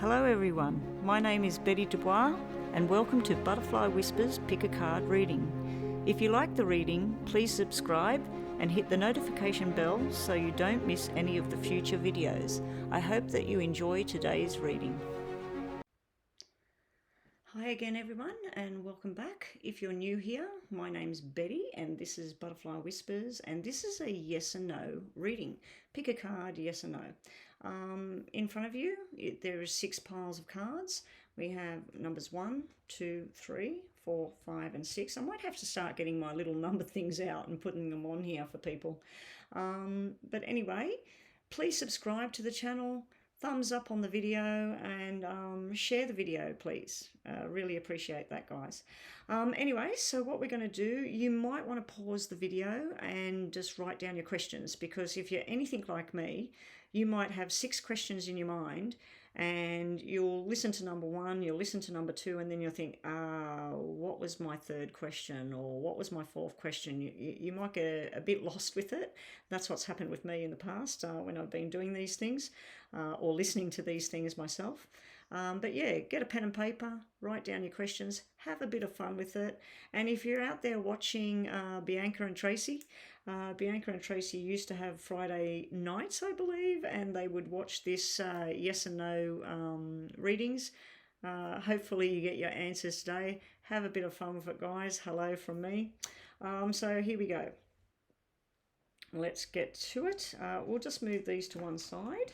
Hello everyone, my name is Betty Dubois and welcome to Butterfly Whispers Pick a Card reading. If you like the reading, please subscribe and hit the notification bell so you don't miss any of the future videos. I hope that you enjoy today's reading. Hi again everyone and welcome back. If you're new here, my name's Betty and this is Butterfly Whispers and this is a yes and no reading. Pick a card, yes or no. In front of you, there are 6 piles of cards. We have numbers 1, 2, 3, 4, 5 and 6. I might have to start getting my little number things out and putting them on here for people. But anyway, please subscribe to the channel. Thumbs up on the video and share the video, please. Really appreciate that, guys. Anyway, so what we're going to do, you might want to pause the video and just write down your questions, because if you're anything like me, you might have 6 questions in your mind and you'll listen to number 1, you'll listen to number 2, and then you'll think, what was my 3rd question, or what was my 4th question? You might get a bit lost with it. That's what's happened with me in the past when I've been doing these things or listening to these things myself. But yeah, get a pen and paper, write down your questions, have a bit of fun with it. And if you're out there watching Bianca and Tracy used to have Friday nights, I believe, and they would watch this yes and no readings. Hopefully you get your answers today. Have a bit of fun with it, guys. Hello from me. So here we go. Let's get to it. We'll just move these to one side.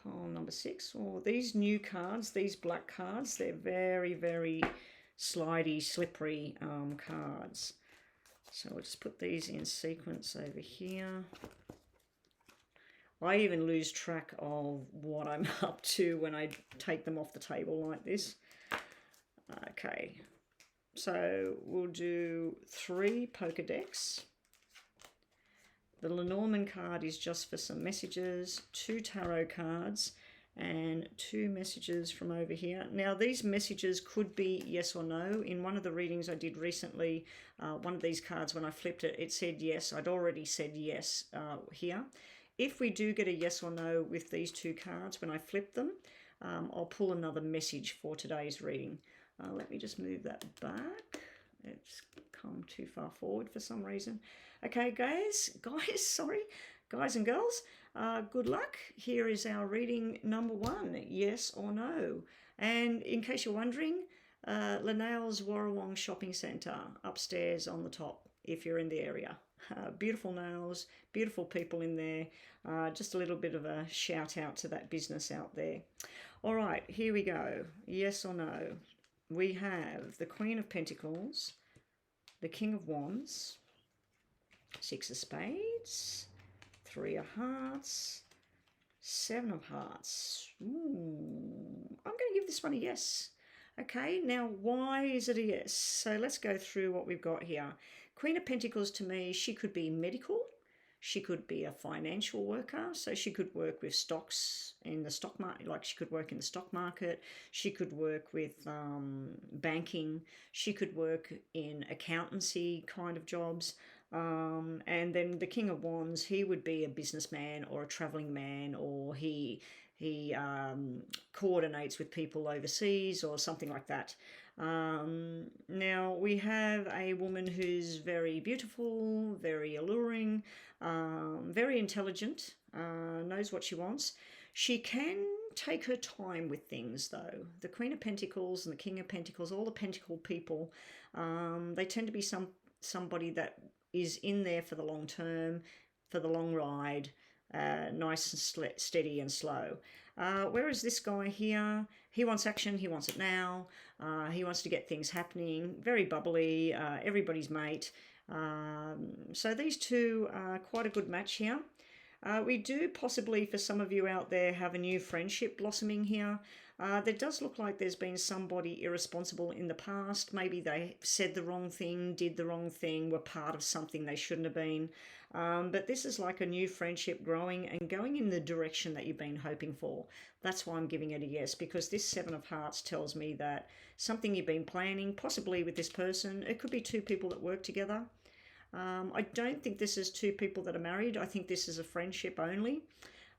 Pile number 6. Oh, these new cards, these black cards, they're very, very slidey, slippery cards. So we'll just put these in sequence over here. I even lose track of what I'm up to when I take them off the table like this. Okay, so we'll do 3 poker decks. The Lenormand card is just for some messages, 2 tarot cards, and 2 messages from over here. Now, these messages could be yes or no. In one of the readings I did recently, one of these cards, when I flipped it, it said yes. I'd already said yes here. If we do get a yes or no with these 2 cards, when I flip them, I'll pull another message for today's reading. Let me just move that back. It's come too far forward for some reason. Okay, guys, and girls, good luck. Here is our reading number 1, yes or no. And in case you're wondering, Linnell's Warrawong Shopping Centre upstairs on the top, if you're in the area. Beautiful nails, beautiful people in there. Just a little bit of a shout out to that business out there. All right, here we go. Yes or no. We have the Queen of Pentacles, the King of Wands, 6 of Spades, 3 of Hearts, 7 of Hearts. Ooh, I'm going to give this one a yes. Okay, now why is it a yes? So let's go through what we've got here. Queen of Pentacles, to me, she could be medical. She could be a financial worker, so she could work with stocks in the stock market, like she could work in the stock market. She could work with banking. She could work in accountancy kind of jobs. And then the King of Wands, he would be a businessman or a traveling man, or he coordinates with people overseas or something like that. Now we have a woman who's very beautiful, very alluring, very intelligent, knows what she wants. She can take her time with things though. The Queen of Pentacles and the King of Pentacles, all the Pentacle people, they tend to be somebody that is in there for the long term, for the long ride, nice and steady and slow. Whereas this guy here, he wants action, he wants it now, he wants to get things happening, very bubbly, everybody's mate. So these two are quite a good match here. We do possibly, for some of you out there, have a new friendship blossoming here. There does look like there's been somebody irresponsible in the past. Maybe they said the wrong thing, did the wrong thing, were part of something they shouldn't have been. But this is like a new friendship growing and going in the direction that you've been hoping for. That's why I'm giving it a yes, because this 7 of Hearts tells me that something you've been planning, possibly with this person. It could be 2 people that work together. I don't think this is 2 people that are married. I think this is a friendship only.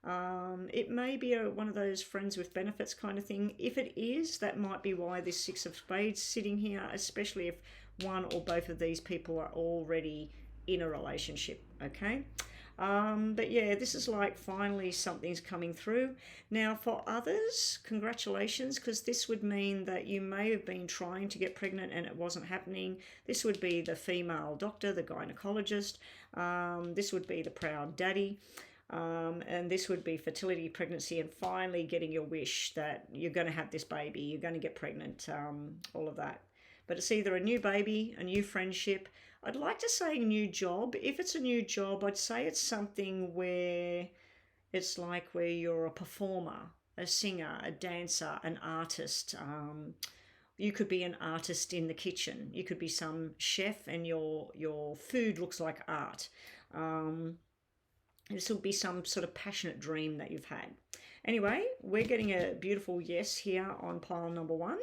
It may be one of those friends with benefits kind of thing. If it is, that might be why this Six of Spades is sitting here, especially if one or both of these people are already in a relationship, okay? But yeah, this is like finally something's coming through. Now for others, congratulations, because this would mean that you may have been trying to get pregnant and it wasn't happening. This would be the female doctor, the gynecologist. This would be the proud daddy. And this would be fertility, pregnancy, and finally getting your wish that you're going to have this baby, you're going to get pregnant, all of that. But it's either a new baby, a new friendship. I'd like to say new job. If it's a new job, I'd say it's something where it's like where you're a performer, a singer, a dancer, an artist. You could be an artist in the kitchen. You could be some chef and your food looks like art. This will be some sort of passionate dream that you've had. Anyway, we're getting a beautiful yes here on pile number 1.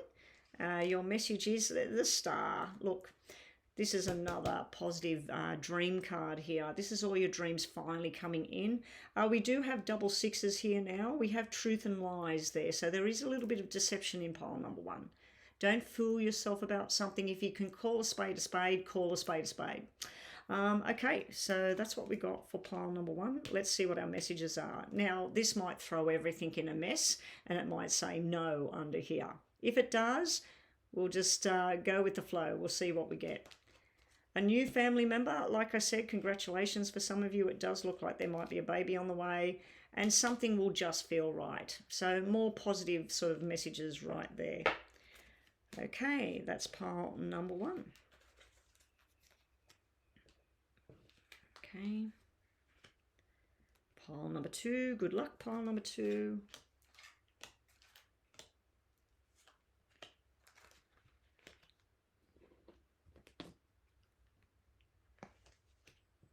Your message is the star. Look, this is another positive dream card here. This is all your dreams finally coming in. We do have double sixes here now. We have truth and lies there. So there is a little bit of deception in pile number 1. Don't fool yourself about something. If you can call a spade, call a spade a spade. Okay, so that's what we got for pile number 1. Let's see what our messages are. Now, this might throw everything in a mess, and it might say no under here. If it does, we'll just go with the flow. We'll see what we get. A new family member, like I said, congratulations for some of you. It does look like there might be a baby on the way, and something will just feel right. So more positive sort of messages right there. Okay, that's pile number 1. Okay, pile number 2, good luck, pile number 2.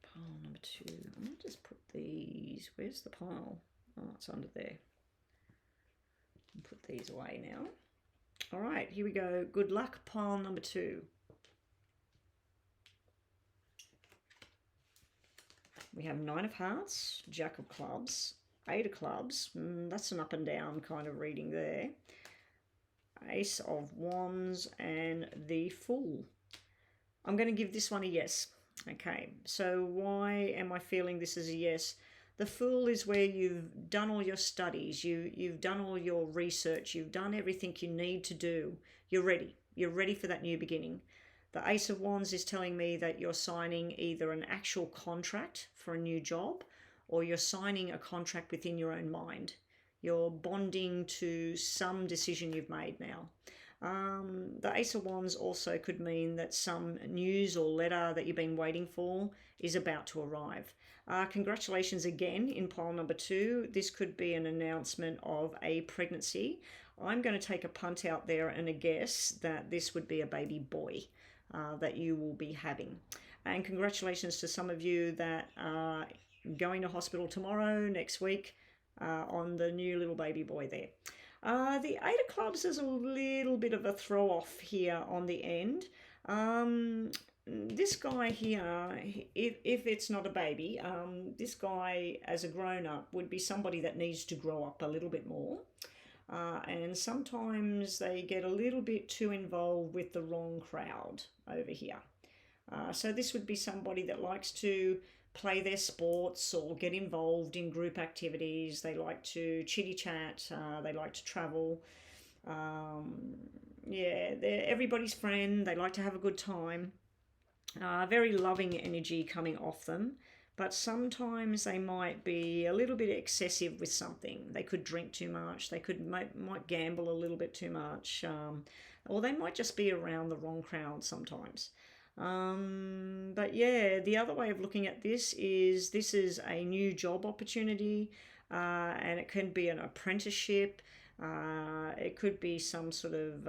Pile number 2, I'm going to just put these, where's the pile? Oh, it's under there. I'll put these away now. All right, here we go, good luck, pile number 2. We have 9 of Hearts, Jack of Clubs, 8 of Clubs. That's an up and down kind of reading there. Ace of Wands and the Fool. I'm going to give this one a yes. Okay, so why am I feeling this is a yes? The Fool is where you've done all your studies, you've done all your research, you've done everything you need to do. You're ready. You're ready for that new beginning. The Ace of Wands is telling me that you're signing either an actual contract for a new job or you're signing a contract within your own mind. You're bonding to some decision you've made now. The Ace of Wands also could mean that some news or letter that you've been waiting for is about to arrive. Congratulations again in pile number 2. This could be an announcement of a pregnancy. I'm going to take a punt out there and a guess that this would be a baby boy that you will be having. And congratulations to some of you that are going to hospital tomorrow, next week, on the new little baby boy there. The 8 of Clubs is a little bit of a throw off here on the end. This guy here, if it's not a baby, this guy as a grown-up would be somebody that needs to grow up a little bit more. And sometimes they get a little bit too involved with the wrong crowd over here. So this would be somebody that likes to play their sports or get involved in group activities. They like to chitty chat. They like to travel. Yeah, they're everybody's friend. They like to have a good time. Very loving energy coming off them. But sometimes they might be a little bit excessive with something. They could drink too much. They might gamble a little bit too much. Or they might just be around the wrong crowd sometimes. But yeah, the other way of looking at this is a new job opportunity, and it can be an apprenticeship. It could be some sort of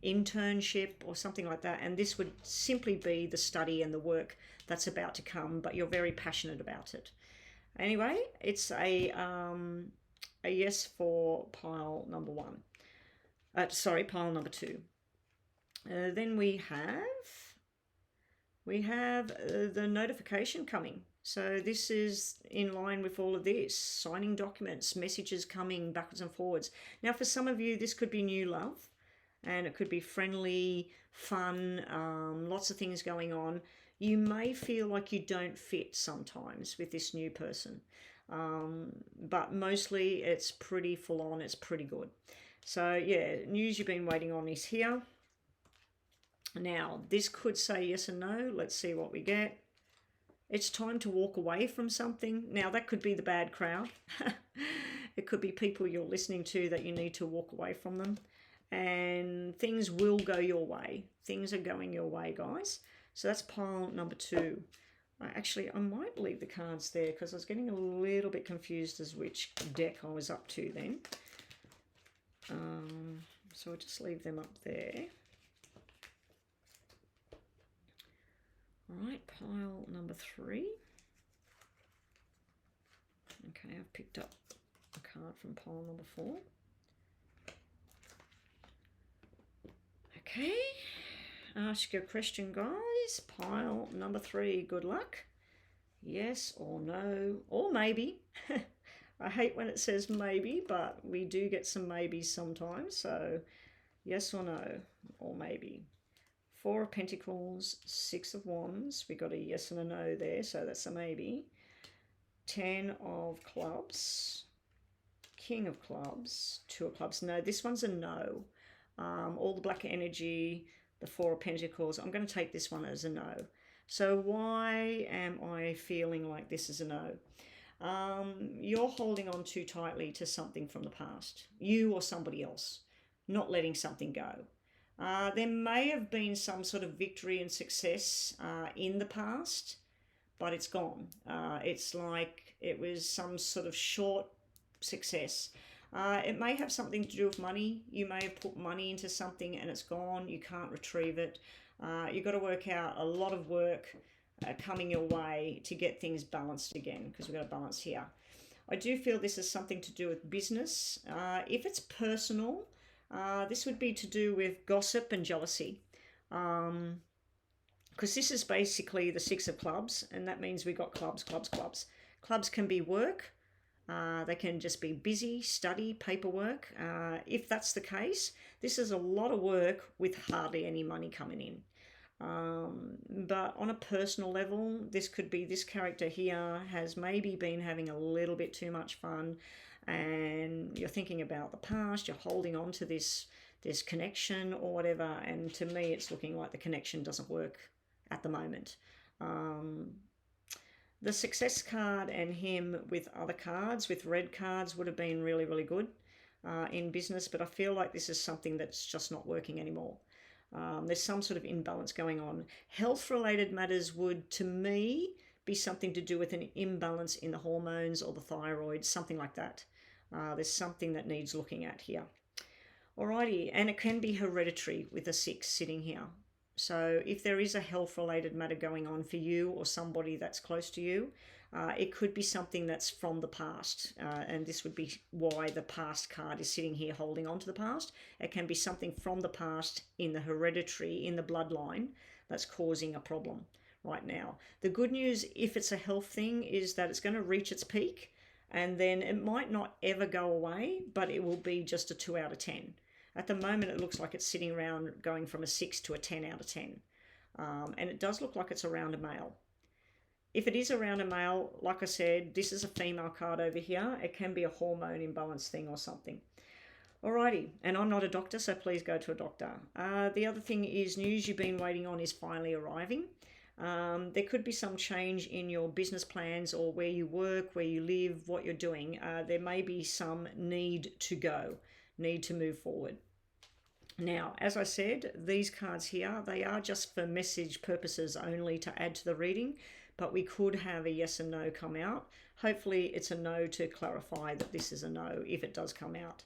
internship or something like that. And this would simply be the study and the work that's about to come, but you're very passionate about it. Anyway, it's a yes for pile number 1. Sorry, pile number 2. Then we have the notification coming. So this is in line with all of this, signing documents, messages coming backwards and forwards. Now, for some of you, this could be new love, and it could be friendly, fun, lots of things going on. You may feel like you don't fit sometimes with this new person, but mostly it's pretty full on, it's pretty good. So yeah, news you've been waiting on is here. Now, this could say yes and no. Let's see what we get. It's time to walk away from something. Now, that could be the bad crowd. It could be people you're listening to that you need to walk away from them. And things will go your way. Things are going your way, guys. So that's pile number 2. Actually, I might leave the cards there because I was getting a little bit confused as which deck I was up to then. So I'll just leave them up there. All right, pile number 3. Okay, I've picked up a card from pile number 4. Okay, ask your question, guys. Pile number 3, good luck. Yes or no, or maybe. I hate when it says maybe, but we do get some maybes sometimes. So yes or no, or maybe. 4 of Pentacles, 6 of Wands. We got a yes and a no there, so that's a maybe. 10 of Clubs, King of Clubs, 2 of Clubs. No, this one's a no. All the black energy, the 4 of Pentacles. I'm going to take this one as a no. So why am I feeling like this is a no? You're holding on too tightly to something from the past. You or somebody else. Not letting something go. There may have been some sort of victory and success in the past, but it's gone. It's like it was some sort of short success. It may have something to do with money. You may have put money into something and it's gone. You can't retrieve it. You've got to work out a lot of work coming your way to get things balanced again, because we've got a balance here. I do feel this is something to do with business. If it's personal, this would be to do with gossip and jealousy, because this is basically the 6 of Clubs, and that means we got clubs, clubs, clubs. Clubs can be work. They can just be busy, study, paperwork. If that's the case, this is a lot of work with hardly any money coming in. But on a personal level, this could be this character here has maybe been having a little bit too much fun, and you're thinking about the past, you're holding on to this connection or whatever, and to me it's looking like the connection doesn't work at the moment. The success card and him with other cards, with red cards, would have been really, really good in business, but I feel like this is something that's just not working anymore. There's some sort of imbalance going on. Health-related matters would, to me, be something to do with an imbalance in the hormones or the thyroid, something like that. There's something that needs looking at here. Alrighty, and it can be hereditary with a 6 sitting here. So if there is a health-related matter going on for you or somebody that's close to you, it could be something that's from the past, and this would be why the past card is sitting here holding on to the past. It can be something from the past in the hereditary, in the bloodline, that's causing a problem right now. The good news, if it's a health thing, is that it's going to reach its peak, and then it might not ever go away, but it will be just a 2 out of 10. At the moment, it looks like it's sitting around going from a 6 to a 10 out of 10. And it does look like it's around a male. If it is around a male, like I said, this is a female card over here. It can be a hormone imbalance thing or something. Alrighty, and I'm not a doctor, so please go to a doctor. The other thing is news you've been waiting on is finally arriving. There could be some change in your business plans or where you work, where you live, what you're doing. There may be some need to go, need to move forward. Now, as I said, these cards here, they are just for message purposes only to add to the reading, but we could have a yes and no come out. Hopefully it's a no to clarify that this is a no if it does come out.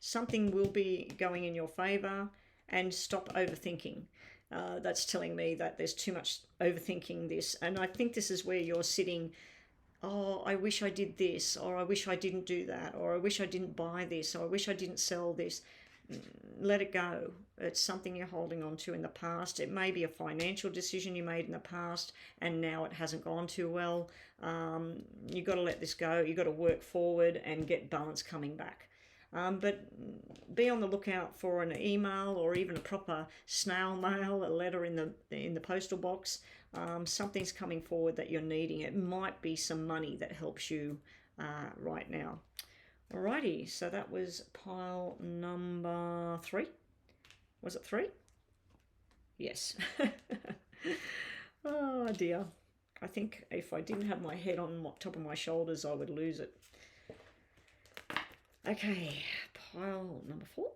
Something will be going in your favor, and stop overthinking. That's telling me that there's too much overthinking this, and I think this is where you're sitting, oh, I wish I did this, or I wish I didn't do that, or I wish I didn't buy this, or I wish I didn't sell this. let it go. It's something you're holding on to in the past. It may be a financial decision you made in the past and now it hasn't gone too well. You've got to let this go. You've got to work forward and get balance coming back. But be on the lookout for an email or even a proper snail mail, a letter in the postal box. Something's coming forward that you're needing. It might be some money that helps you right now. Alrighty, so that was pile number 3. Was it 3? Yes. Oh dear. I think if I didn't have my head on top of my shoulders, I would lose it. Okay, pile number 4.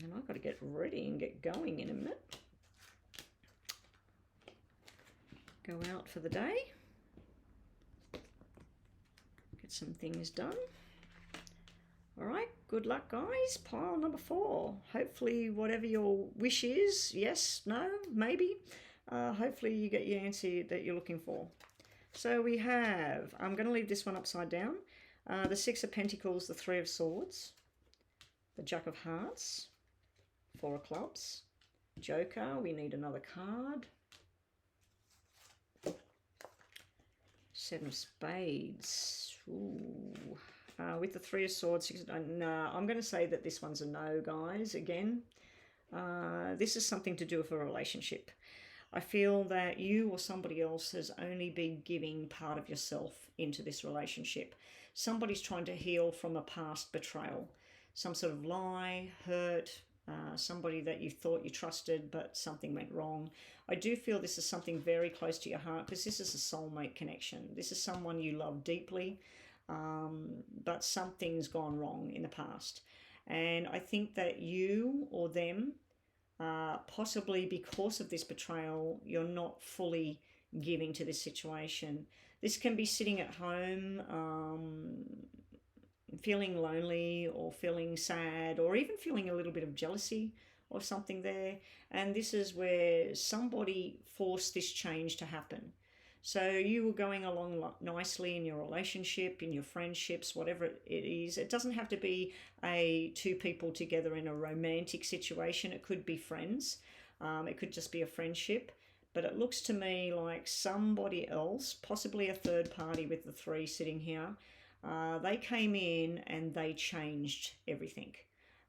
And I've got to get ready and get going in a minute. Go out for the day. Get some things done. All right, good luck, guys. Pile number 4. Hopefully, whatever your wish is, yes, no, maybe, hopefully you get your answer that you're looking for. So we have, I'm going to leave this one upside down, the 6 of Pentacles, the 3 of Swords, the Jack of Hearts, 4 of Clubs, Joker, we need another card, 7 of Spades, ooh. With the 3 of Swords, 6, no, I'm going to say that this one's a no, guys, again. This is something to do with a relationship. I feel that you or somebody else has only been giving part of yourself into this relationship. Somebody's trying to heal from a past betrayal. Some sort of lie, hurt, somebody that you thought you trusted but something went wrong. I do feel this is something very close to your heart because this is a soulmate connection. This is someone you love deeply. But something's gone wrong in the past, and I think that you or them, possibly because of this betrayal, you're not fully giving to this situation. This can be sitting at home, feeling lonely or feeling sad or even feeling a little bit of jealousy or something there, and this is where somebody forced this change to happen. So you were going along nicely in your relationship, in your friendships, whatever it is. It doesn't have to be 2 people together in a romantic situation. It could be friends. It could just be a friendship. But it looks to me like somebody else, possibly a third party with the 3 sitting here, they came in and they changed everything.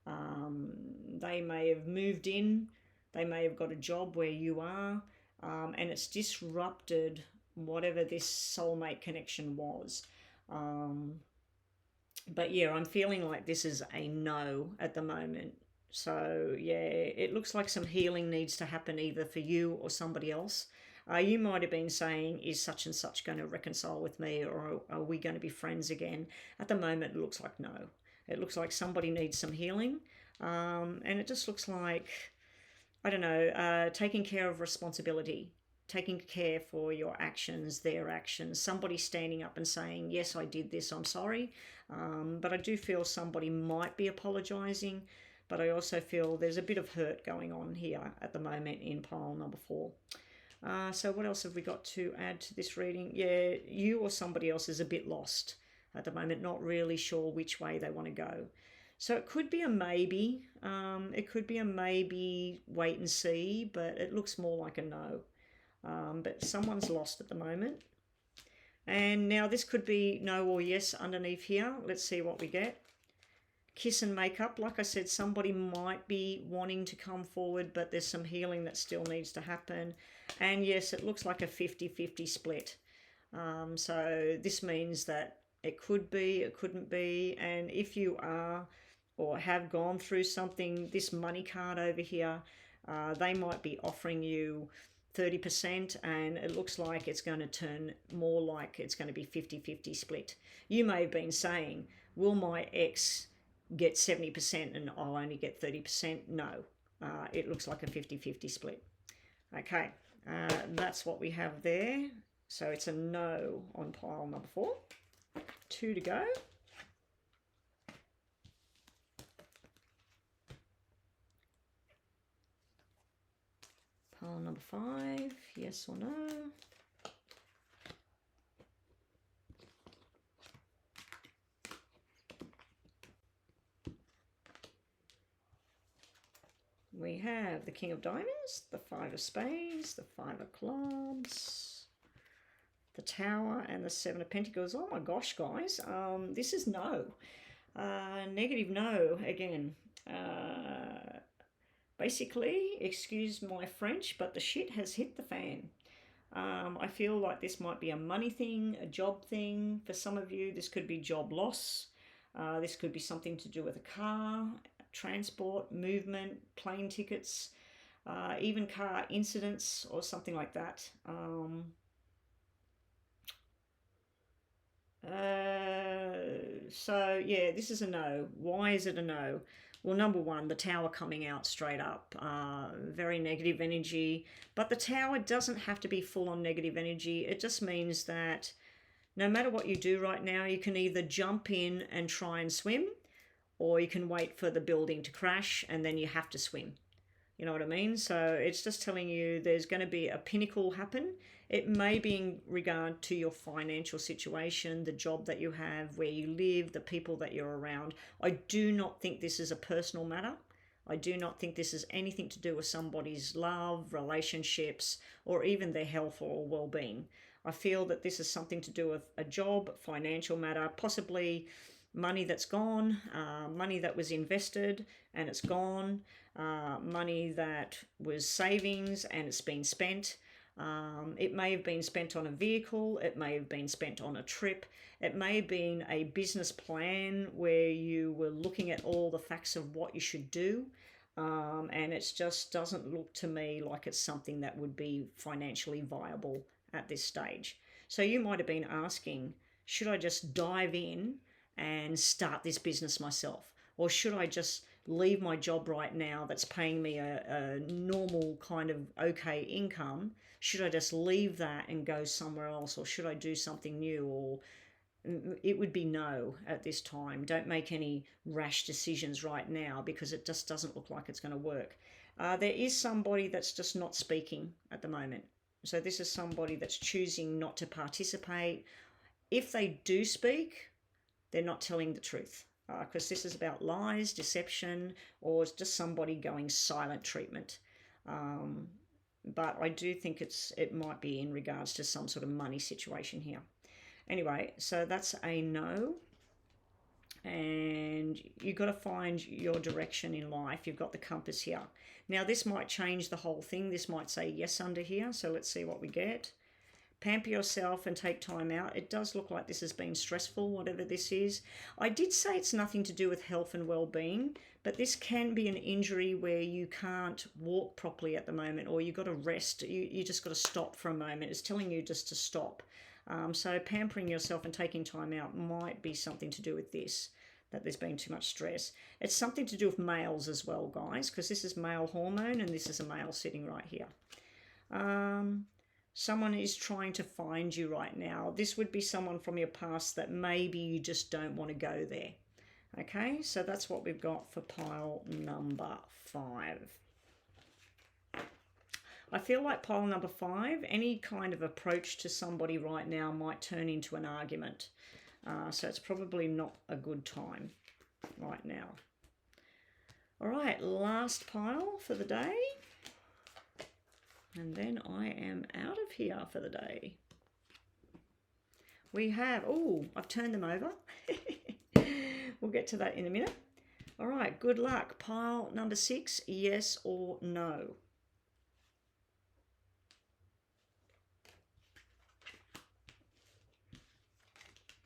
They may have moved in. They may have got a job where you are. And it's disrupted whatever this soulmate connection was. But yeah, I'm feeling like this is a no at the moment. So yeah, it looks like some healing needs to happen either for you or somebody else. You might have been saying, is such and such going to reconcile with me, or are we going to be friends again? At the moment, it looks like no. It looks like somebody needs some healing. And it just looks like, I don't know, taking care of responsibility, taking care for your actions, their actions, somebody standing up and saying, yes, I did this, I'm sorry. But I do feel somebody might be apologising, but I also feel there's a bit of hurt going on here at the moment in pile number 4. So what else have we got to add to this reading? Yeah, you or somebody else is a bit lost at the moment, not really sure which way they want to go. So it could be a maybe. It could be a maybe, wait and see, but it looks more like a no. But someone's lost at the moment. And now this could be no or yes underneath here. Let's see what we get. Kiss and make up. Like I said, somebody might be wanting to come forward, but there's some healing that still needs to happen. And yes, it looks like a 50-50 split. So this means that it could be, it couldn't be. And if you are or have gone through something, this money card over here, they might be offering you 30%, and it looks like it's going to turn more like it's going to be 50-50 split. You may have been saying, will my ex get 70% and I'll only get 30%? No, it looks like a 50-50 split. Okay, that's what we have there. So it's a no on pile number 4. 2 to go. Pile number 5, yes or no? We have the King of Diamonds, the Five of Spades, the Five of Clubs, the Tower, and the Seven of Pentacles. Oh my gosh, guys, this is no. Negative no again. Basically, excuse my French, but the shit has hit the fan. I feel like this might be a money thing, a job thing. For some of you, this could be job loss. This could be something to do with a car, transport, movement, plane tickets, even car incidents or something like that. So yeah, this is a no. Why is it a no? Well, number one, the Tower coming out straight up, very negative energy. But the Tower doesn't have to be full on negative energy. It just means that no matter what you do right now, you can either jump in and try and swim, or you can wait for the building to crash and then you have to swim. You know what I mean? So it's just telling you there's going to be a pinnacle happen. It may be in regard to your financial situation, the job that you have, where you live, the people that you're around. I do not think this is a personal matter. I do not think this is anything to do with somebody's love, relationships, or even their health or well-being. I feel that this is something to do with a job, financial matter, possibly money that's gone, money that was invested and it's gone, money that was savings and it's been spent. It may have been spent on a vehicle, it may have been spent on a trip, it may have been a business plan where you were looking at all the facts of what you should do, and it just doesn't look to me like it's something that would be financially viable at this stage. So you might have been asking, should I just dive in and start this business myself? Or should I just leave my job right now that's paying me a normal kind of okay income? Should I just leave that and go somewhere else? Or should I do something new? Or it would be no at this time. Don't make any rash decisions right now because it just doesn't look like it's going to work. There is somebody that's just not speaking at the moment. So this is somebody that's choosing not to participate. If they do speak, they're not telling the truth, because this is about lies, deception, or it's just somebody going silent treatment. But I do think it might be in regards to some sort of money situation here. Anyway, so that's a no. And you've got to find your direction in life. You've got the compass here. Now, this might change the whole thing. This might say yes under here. So let's see what we get. Pamper yourself and take time out. It does look like this has been stressful, whatever this is. I did say it's nothing to do with health and well-being, but this can be an injury where you can't walk properly at the moment, or you've got to rest. You just got to stop for a moment. It's telling you just to stop. So pampering yourself and taking time out might be something to do with this, that there's been too much stress. It's something to do with males as well, guys, because this is male hormone and this is a male sitting right here. Someone is trying to find you right now. This would be someone from your past that maybe you just don't want to go there. Okay, so that's what we've got for pile number 5. I feel like pile number 5, any kind of approach to somebody right now might turn into an argument. So it's probably not a good time right now. All right, last pile for the day. And then I am out of here for the day. We have, oh, I've turned them over. We'll get to that in a minute. All right, good luck. Pile number 6, yes or no.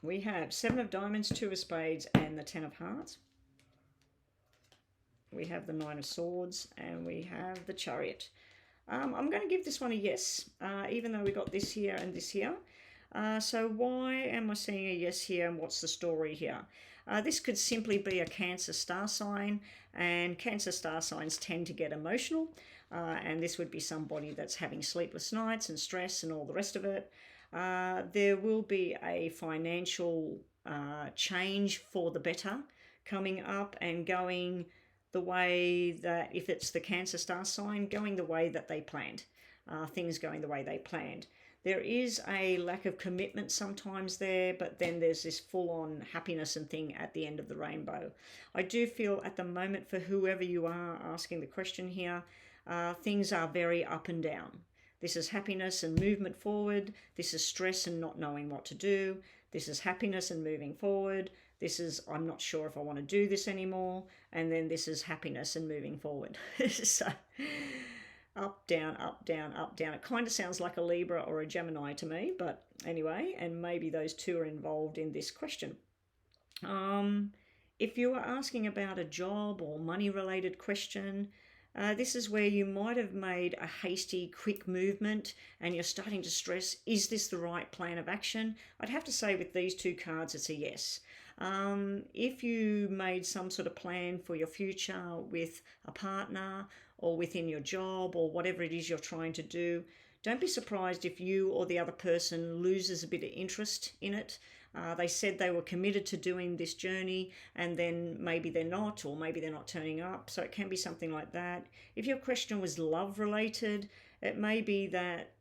We have 7 of Diamonds, 2 of Spades, and the 10 of Hearts. We have the 9 of Swords, and we have the Chariot. I'm going to give this one a yes, even though we got this here and this here. So why am I seeing a yes here, and what's the story here? This could simply be a Cancer star sign, and Cancer star signs tend to get emotional, and this would be somebody that's having sleepless nights and stress and all the rest of it. There will be a financial change for the better coming up and going the way that, if it's the Cancer star sign, going the way that they planned, things going the way they planned. There is a lack of commitment sometimes there, but then there's this full-on happiness and thing at the end of the rainbow. I do feel at the moment, for whoever you are asking the question here, things are very up and down. This is happiness and movement forward. This is stress and not knowing what to do. This is happiness and moving forward. This is, I'm not sure if I want to do this anymore. And then this is happiness and moving forward. So up, down, up, down, up, down. It kind of sounds like a Libra or a Gemini to me, but anyway, and maybe those two are involved in this question. If you are asking about a job or money related question, this is where you might have made a hasty, quick movement and you're starting to stress, is this the right plan of action? I'd have to say with these two cards, it's a yes. If you made some sort of plan for your future with a partner or within your job or whatever it is you're trying to do, don't be surprised if you or the other person loses a bit of interest in it. They said they were committed to doing this journey and then maybe they're not, or maybe they're not turning up. So it can be something like that. If your question was love related, it may be that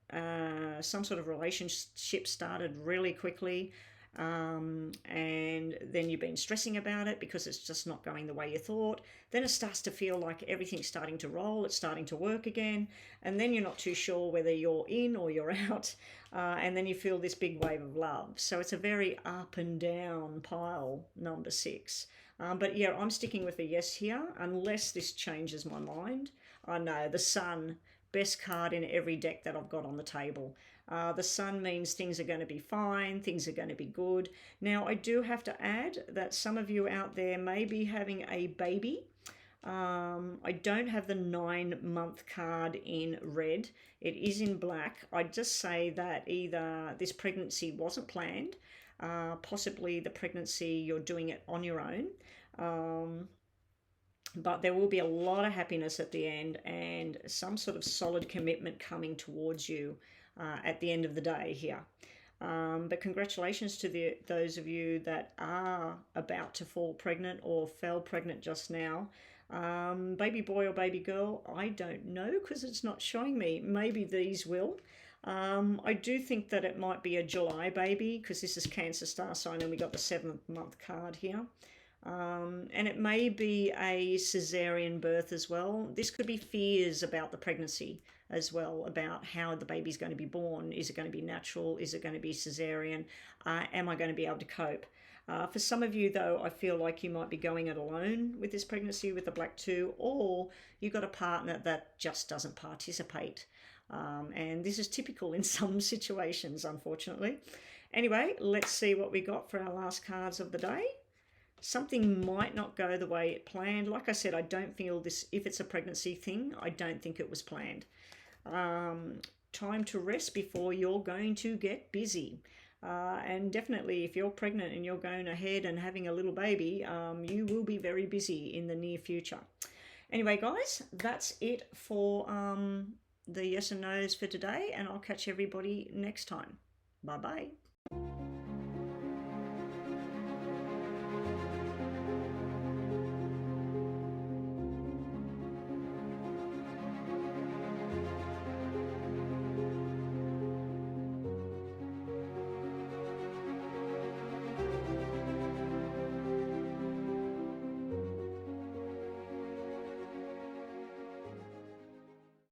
some sort of relationship started really quickly and then you've been stressing about it because it's just not going the way you thought. Then it starts to feel like everything's starting to roll, it's starting to work again, and then you're not too sure whether you're in or you're out, and then you feel this big wave of love. So it's a very up and down pile, number 6. But yeah, I'm sticking with a yes here, unless this changes my mind. I know, the Sun, best card in every deck that I've got on the table. The Sun means things are going to be fine, things are going to be good. Now, I do have to add that some of you out there may be having a baby. I don't have the 9-month card in red. It is in black. I'd just say that either this pregnancy wasn't planned, possibly the pregnancy you're doing it on your own. But there will be a lot of happiness at the end and some sort of solid commitment coming towards you at the end of the day here. But congratulations to those of you that are about to fall pregnant or fell pregnant just now. Baby boy or baby girl, I don't know because it's not showing me. Maybe these will. I do think that it might be a July baby because this is Cancer star sign and we got the 7th month card here. And it may be a cesarean birth as well. This could be fears about the pregnancy as well, about how the baby's going to be born. Is it going to be natural? Is it going to be cesarean? Am I going to be able to cope? For some of you, though, I feel like you might be going it alone with this pregnancy with the black 2, or you've got a partner that just doesn't participate. And this is typical in some situations, unfortunately. Anyway, let's see what we got for our last cards of the day. Something might not go the way it planned. Like I said, I don't feel this, if it's a pregnancy thing, I don't think it was planned. Time to rest before you're going to get busy. And definitely if you're pregnant and you're going ahead and having a little baby, you will be very busy in the near future. Anyway, guys, that's it for the yes and no's for today, and I'll catch everybody next time. Bye-bye.